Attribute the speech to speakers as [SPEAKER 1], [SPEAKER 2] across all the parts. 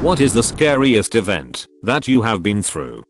[SPEAKER 1] What is the scariest event that you have been through?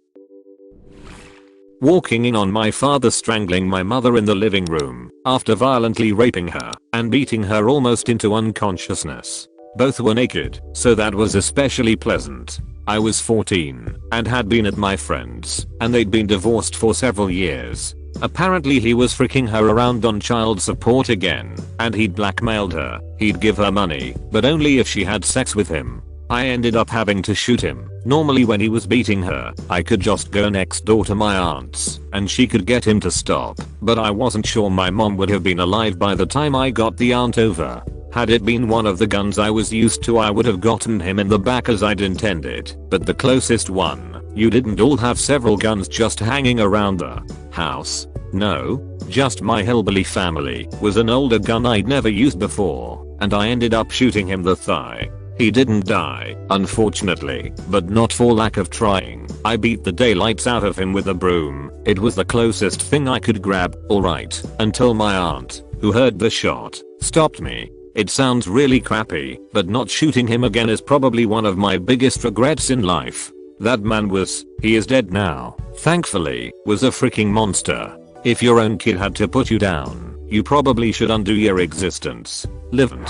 [SPEAKER 1] Walking in on my father strangling my mother in the living room after violently raping her and beating her almost into unconsciousness. Both were naked, so that was especially pleasant. I was 14 and had been at my friend's, and they'd been divorced for several years. Apparently he was freaking her around on child support again, and he'd blackmailed her. He'd give her money, but only if she had sex with him. I ended up having to shoot him. Normally when he was beating her, I could just go next door to my aunt's and she could get him to stop, but I wasn't sure my mom would have been alive by the time I got the aunt over. Had it been one of the guns I was used to, I would have gotten him in the back as I'd intended, but the closest one. You didn't all have several guns just hanging around the house? No, just my hillbilly family was an older gun I'd never used before, and I ended up shooting him the thigh. He didn't die, unfortunately, but not for lack of trying. I beat the daylights out of him with a broom. It was the closest thing I could grab, alright, until my aunt, who heard the shot, stopped me. It sounds really crappy, but not shooting him again is probably one of my biggest regrets in life. That man he is dead now, thankfully, was a freaking monster. If your own kid had to put you down, you probably should undo your existence. Livent.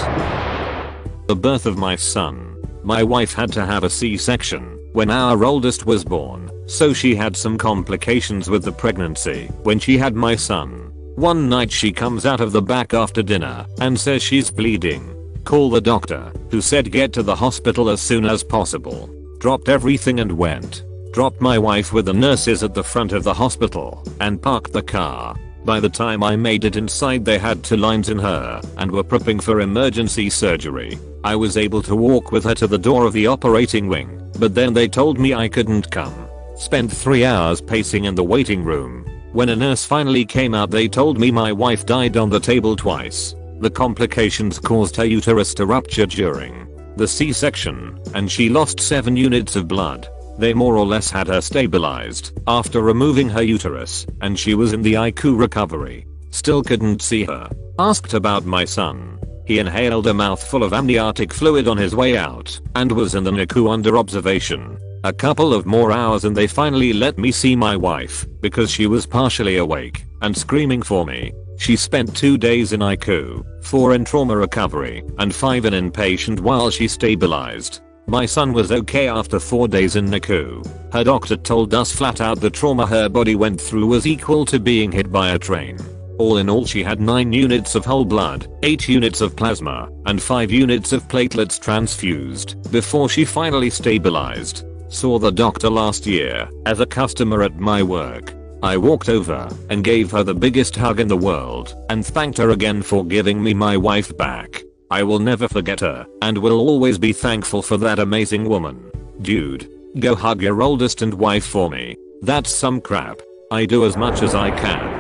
[SPEAKER 1] The birth of my son. My wife had to have a C-section when our oldest was born, so she had some complications with the pregnancy when she had my son. One night she comes out of the back after dinner and says she's bleeding. Call the doctor, who said get to the hospital as soon as possible. Dropped everything and went. Dropped my wife with the nurses at the front of the hospital and parked the car. By the time I made it inside, they had 2 lines in her and were prepping for emergency surgery. I was able to walk with her to the door of the operating wing, but then they told me I couldn't come. Spent 3 hours pacing in the waiting room. When a nurse finally came out, they told me my wife died on the table twice. The complications caused her uterus to rupture during the C-section, and she lost 7 units of blood. They more or less had her stabilized after removing her uterus, and she was in the ICU recovery. Still couldn't see her. Asked about my son. He inhaled a mouthful of amniotic fluid on his way out and was in the NICU under observation. A couple of more hours and they finally let me see my wife because she was partially awake and screaming for me. She spent 2 days in ICU, 4 in trauma recovery, and 5 in inpatient while she stabilized. My son was okay after 4 days in NICU. Her doctor told us flat out the trauma her body went through was equal to being hit by a train. All in all, she had 9 units of whole blood, 8 units of plasma, and 5 units of platelets transfused before she finally stabilized. Saw the doctor last year as a customer at my work. I walked over and gave her the biggest hug in the world and thanked her again for giving me my wife back. I will never forget her and will always be thankful for that amazing woman. Dude, go hug your oldest and wife for me. That's some crap. I do as much as I can.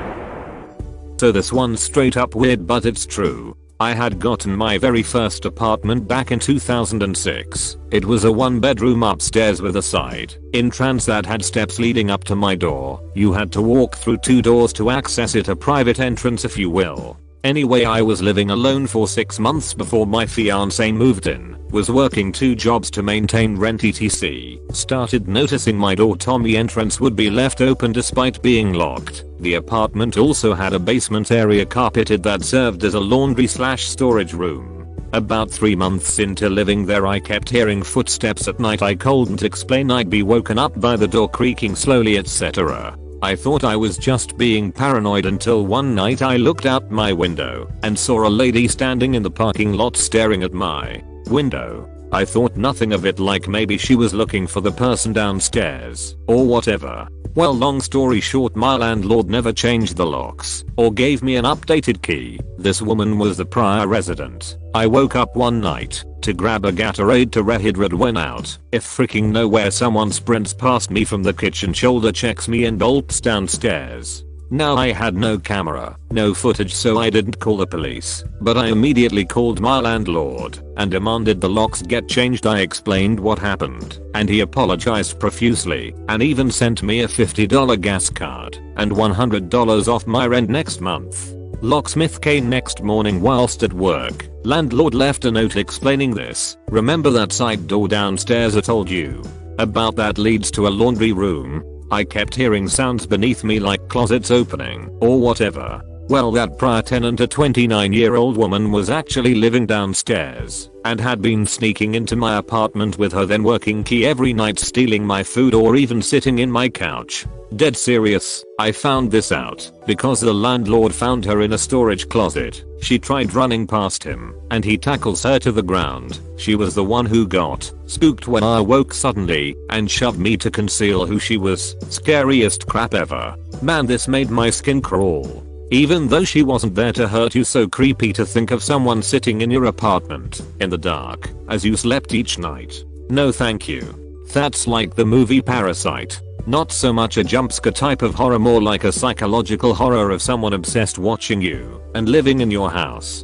[SPEAKER 1] So this one's straight up weird, but it's true. I had gotten my very first apartment back in 2006. It was a 1-bedroom upstairs with a side entrance that had steps leading up to my door. You had to walk through 2 doors to access it, a private entrance if you will. Anyway, I was living alone for 6 months before my fiance moved in, was working 2 jobs to maintain rent etc. Started noticing my door Tommy entrance would be left open despite being locked. The apartment also had a basement area carpeted that served as a laundry/storage room. About 3 months into living there, I kept hearing footsteps at night. I couldn't explain. I'd be woken up by the door creaking slowly etc. I thought I was just being paranoid until one night I looked out my window and saw a lady standing in the parking lot staring at my window. I thought nothing of it, like maybe she was looking for the person downstairs or whatever. Well, long story short, my landlord never changed the locks or gave me an updated key. This woman was the prior resident. I woke up one night to grab a Gatorade to rehydrate, went out. If freaking nowhere, someone sprints past me from the kitchen, shoulder checks me and bolts downstairs. Now I had no camera, no footage, so I didn't call the police, but I immediately called my landlord and demanded the locks get changed. I explained what happened and he apologized profusely and even sent me a $50 gas card and $100 off my rent next month. Locksmith came next morning whilst at work. Landlord left a note explaining this. Remember that side door downstairs I told you about that leads to a laundry room? I kept hearing sounds beneath me like closets opening or whatever. Well, that prior tenant, a 29-year-old woman, was actually living downstairs and had been sneaking into my apartment with her then working key every night, stealing my food or even sitting in my couch. Dead serious. I found this out because the landlord found her in a storage closet. She tried running past him and he tackles her to the ground. She was the one who got spooked when I woke suddenly and shoved me to conceal who she was. Scariest crap ever. Man, this made my skin crawl. Even though she wasn't there to hurt you, so creepy to think of someone sitting in your apartment in the dark as you slept each night. No thank you. That's like the movie Parasite. Not so much a jumpscare type of horror, more like a psychological horror of someone obsessed watching you and living in your house.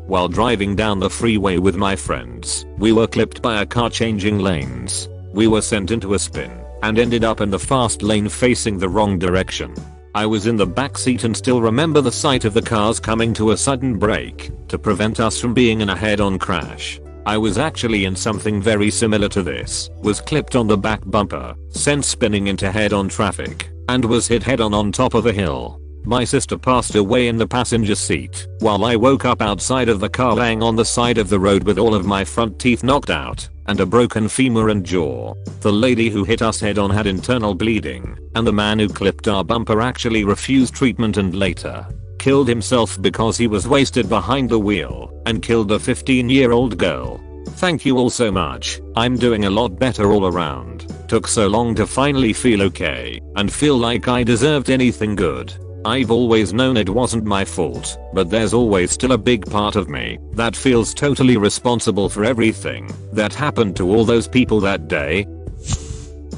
[SPEAKER 1] While driving down the freeway with my friends, we were clipped by a car changing lanes. We were sent into a spin and ended up in the fast lane facing the wrong direction. I was in the back seat and still remember the sight of the cars coming to a sudden brake to prevent us from being in a head-on crash. I was actually in something very similar to this, was clipped on the back bumper, sent spinning into head-on traffic, and was hit head-on on top of a hill. My sister passed away in the passenger seat, while I woke up outside of the car laying on the side of the road with all of my front teeth knocked out and a broken femur and jaw. The lady who hit us head on had internal bleeding, and the man who clipped our bumper actually refused treatment and later killed himself because he was wasted behind the wheel and killed a 15-year-old girl. Thank you all so much. I'm doing a lot better all around. Took so long to finally feel okay and feel like I deserved anything good. I've always known it wasn't my fault, but there's always still a big part of me that feels totally responsible for everything that happened to all those people that day.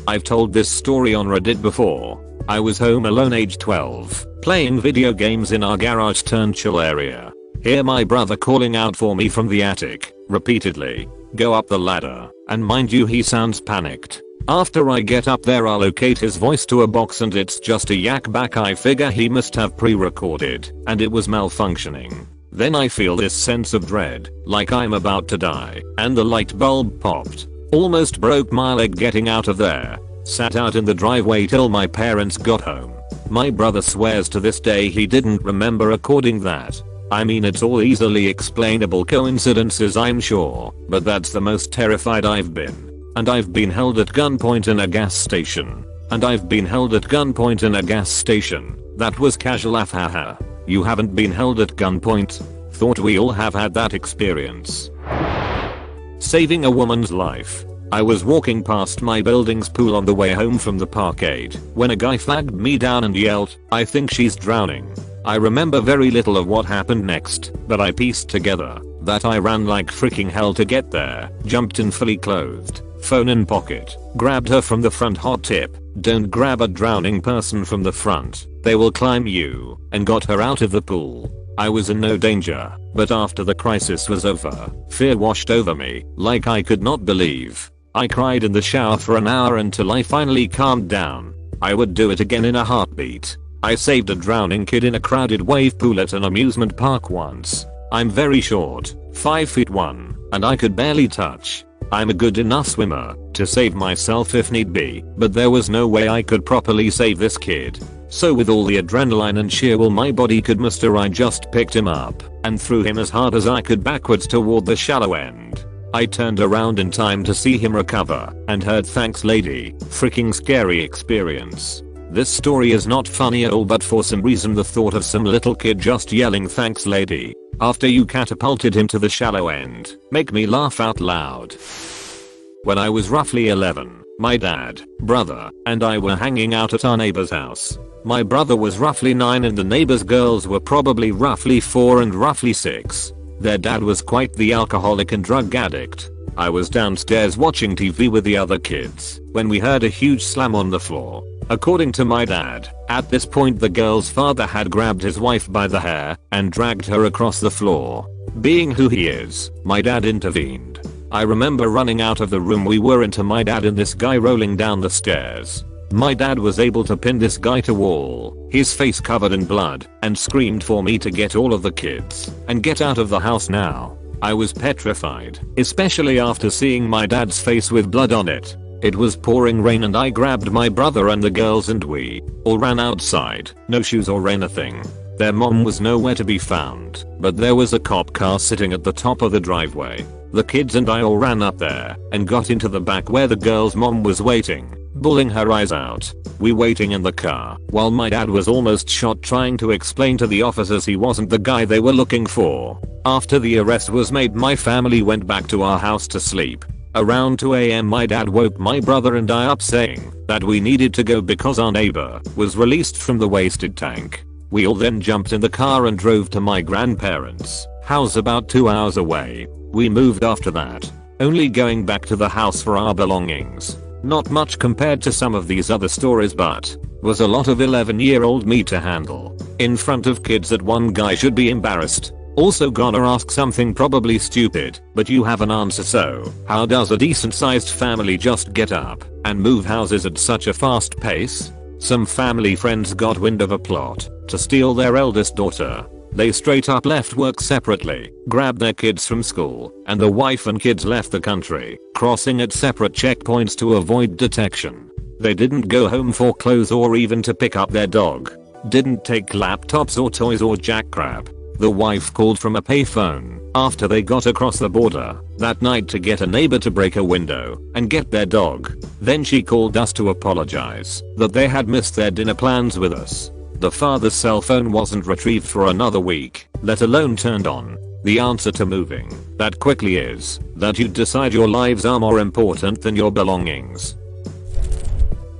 [SPEAKER 1] I've told this story on Reddit before. I was home alone age 12, playing video games in our garage turned chill area. Hear my brother calling out for me from the attic, repeatedly. Go up the ladder, and mind you, he sounds panicked. After I get up there, I locate his voice to a box and it's just a yak back. I figure he must have pre-recorded and it was malfunctioning. Then I feel this sense of dread, like I'm about to die, and the light bulb popped. Almost broke my leg getting out of there. Sat out in the driveway till my parents got home. My brother swears to this day he didn't remember recording that. I mean, it's all easily explainable coincidences, I'm sure, but that's the most terrified I've been. And I've been held at gunpoint in a gas station. And I've been held at gunpoint in a gas station. That was casual, haha. You haven't been held at gunpoint? Thought we all have had that experience. Saving a woman's life. I was walking past my building's pool on the way home from the parkade when a guy flagged me down and yelled, "I think she's drowning." I remember very little of what happened next, but I pieced together that I ran like freaking hell to get there, jumped in fully clothed, phone in pocket, grabbed her from the front. Hot tip: don't grab a drowning person from the front, they will climb you, and got her out of the pool. I was in no danger, but after the crisis was over, fear washed over me like I could not believe. I cried in the shower for an hour until I finally calmed down. I would do it again in a heartbeat. I saved a drowning kid in a crowded wave pool at an amusement park once. I'm very short, 5'1", and I could barely touch. I'm a good enough swimmer to save myself if need be, but there was no way I could properly save this kid. So with all the adrenaline and sheer will my body could muster, I just picked him up and threw him as hard as I could backwards toward the shallow end. I turned around in time to see him recover and heard "thanks lady." Freaking scary experience. This story is not funny at all, but for some reason the thought of some little kid just yelling "thanks lady" after you catapulted him to the shallow end make me laugh out loud. When I was roughly 11, my dad, brother, and I were hanging out at our neighbor's house. My brother was roughly 9 and the neighbor's girls were probably roughly 4 and roughly 6. Their dad was quite the alcoholic and drug addict. I was downstairs watching TV with the other kids when we heard a huge slam on the floor. According to my dad, at this point the girl's father had grabbed his wife by the hair and dragged her across the floor. Being who he is, my dad intervened. I remember running out of the room we were in to my dad and this guy rolling down the stairs. My dad was able to pin this guy to wall, his face covered in blood, and screamed for me to get all of the kids and get out of the house now. I was petrified, especially after seeing my dad's face with blood on it. It was pouring rain and I grabbed my brother and the girls and we all ran outside, no shoes or anything. Their mom was nowhere to be found, but there was a cop car sitting at the top of the driveway. The kids and I all ran up there and got into the back where the girl's mom was waiting, bawling her eyes out. We waiting in the car while my dad was almost shot trying to explain to the officers he wasn't the guy they were looking for. After the arrest was made, my family went back to our house to sleep. Around 2 AM my dad woke my brother and I up saying that we needed to go because our neighbor was released from the wasted tank. We all then jumped in the car and drove to my grandparents' house about 2 hours away. We moved after that, only going back to the house for our belongings. Not much compared to some of these other stories, but was a lot of 11-year-old me to handle. In front of kids that one guy should be embarrassed. Also gonna ask something probably stupid, but you have an answer, so how does a decent sized family just get up and move houses at such a fast pace? Some family friends got wind of a plot to steal their eldest daughter. They straight up left work separately, grabbed their kids from school, and the wife and kids left the country, crossing at separate checkpoints to avoid detection. They didn't go home for clothes or even to pick up their dog. Didn't take laptops or toys or jack crap. The wife called from a payphone after they got across the border that night to get a neighbor to break a window and get their dog. Then she called us to apologize that they had missed their dinner plans with us. The father's cell phone wasn't retrieved for another week, let alone turned on. The answer to moving that quickly is that you decide your lives are more important than your belongings.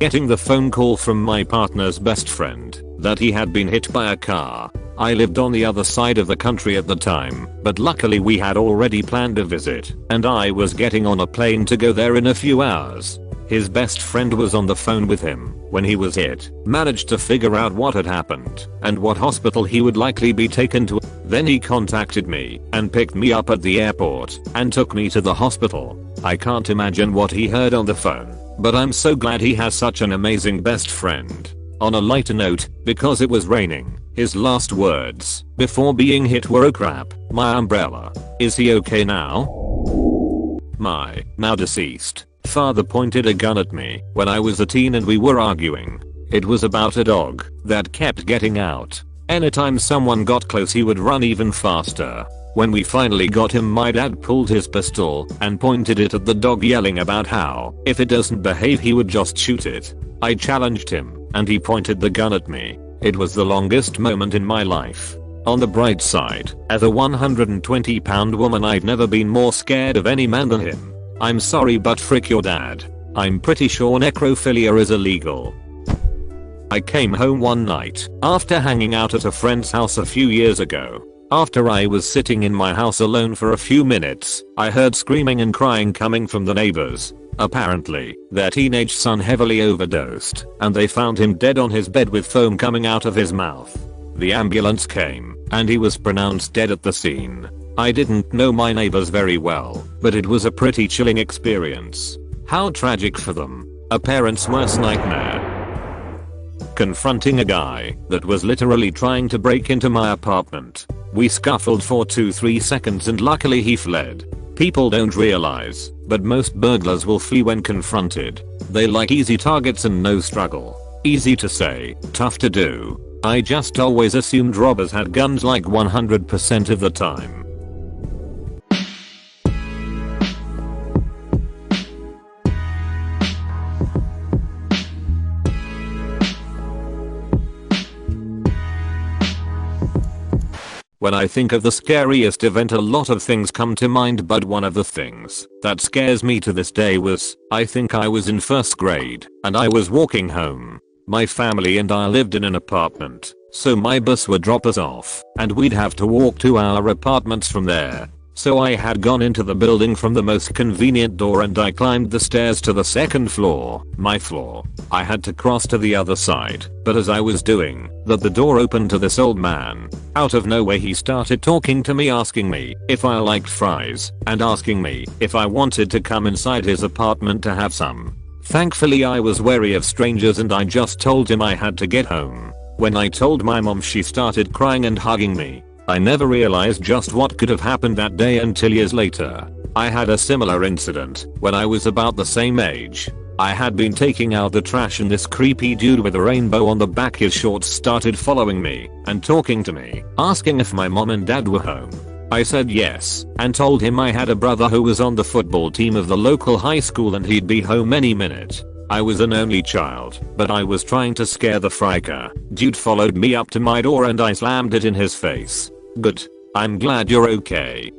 [SPEAKER 1] Getting the phone call from my partner's best friend that he had been hit by a car. I lived on the other side of the country at the time, but luckily we had already planned a visit, and I was getting on a plane to go there in a few hours. His best friend was on the phone with him when he was hit, managed to figure out what had happened and what hospital he would likely be taken to. Then he contacted me and picked me up at the airport and took me to the hospital. I can't imagine what he heard on the phone, but I'm so glad he has such an amazing best friend. On a lighter note, because it was raining, his last words before being hit were, "Oh crap, my umbrella. Is he okay now?" My now deceased father pointed a gun at me when I was a teen and we were arguing. It was about a dog that kept getting out. Anytime someone got close he would run even faster. When we finally got him, my dad pulled his pistol and pointed it at the dog, yelling about how if it doesn't behave he would just shoot it. I challenged him and he pointed the gun at me. It was the longest moment in my life. On the bright side, as a 120-pound woman I've never been more scared of any man than him. I'm sorry, but frick your dad. I'm pretty sure necrophilia is illegal. I came home one night after hanging out at a friend's house a few years ago. After I was sitting in my house alone for a few minutes, I heard screaming and crying coming from the neighbors. Apparently, their teenage son heavily overdosed, and they found him dead on his bed with foam coming out of his mouth. The ambulance came, and he was pronounced dead at the scene. I didn't know my neighbors very well, but it was a pretty chilling experience. How tragic for them. A parent's worst nightmare. Confronting a guy that was literally trying to break into my apartment. We scuffled for 2-3 seconds and luckily he fled. People don't realize, but most burglars will flee when confronted. They like easy targets and no struggle. Easy to say, tough to do. I just always assumed robbers had guns like 100% of the time. When I think of the scariest event, a lot of things come to mind, but one of the things that scares me to this day was, I think I was in first grade, and I was walking home. My family and I lived in an apartment, so my bus would drop us off, and we'd have to walk to our apartments from there. So I had gone into the building from the most convenient door and I climbed the stairs to the second floor, my floor. I had to cross to the other side, but as I was doing that, the door opened to this old man. Out of nowhere he started talking to me, asking me if I liked fries and asking me if I wanted to come inside his apartment to have some. Thankfully I was wary of strangers and I just told him I had to get home. When I told my mom, she started crying and hugging me. I never realized just what could have happened that day until years later. I had a similar incident when I was about the same age. I had been taking out the trash and this creepy dude with a rainbow on the back his shorts started following me and talking to me, asking if my mom and dad were home. I said yes and told him I had a brother who was on the football team of the local high school and he'd be home any minute. I was an only child, but I was trying to scare the fricker. Dude followed me up to my door and I slammed it in his face. Good. I'm glad you're okay.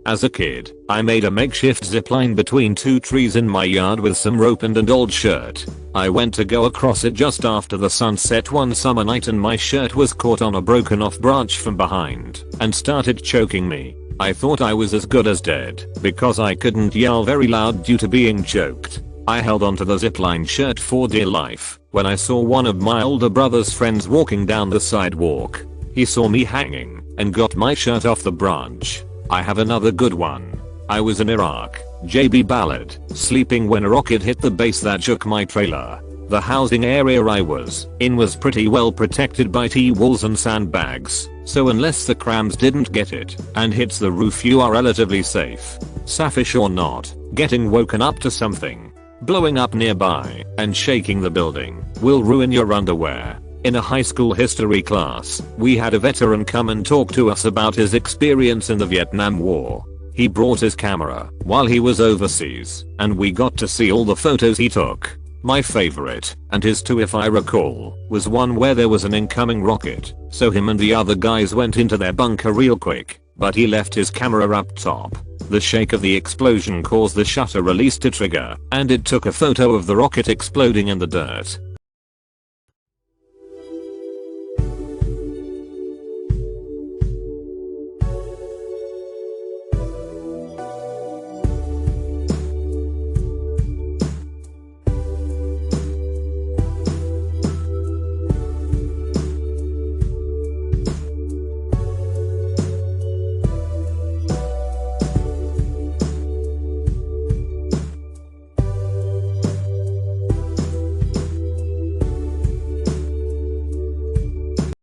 [SPEAKER 1] As a kid, I made a makeshift zipline between two trees in my yard with some rope and an old shirt. I went to go across it just after the sunset one summer night and my shirt was caught on a broken off branch from behind and started choking me. I thought I was as good as dead because I couldn't yell very loud due to being choked. I held onto the zipline shirt for dear life when I saw one of my older brother's friends walking down the sidewalk. He saw me hanging and got my shirt off the branch. I have another good one. I was in Iraq, JB Ballard, sleeping when a rocket hit the base that shook my trailer. The housing area I was in was pretty well protected by T-walls and sandbags, so unless the crams didn't get it and hits the roof you are relatively safe. Safish or not, getting woken up to something blowing up nearby and shaking the building will ruin your underwear. In a high school history class, we had a veteran come and talk to us about his experience in the Vietnam War. He brought his camera while he was overseas, and we got to see all the photos he took. My favorite, and his too if I recall, was one where there was an incoming rocket, so him and the other guys went into their bunker real quick, but he left his camera up top. The shake of the explosion caused the shutter release to trigger, and it took a photo of the rocket exploding in the dirt.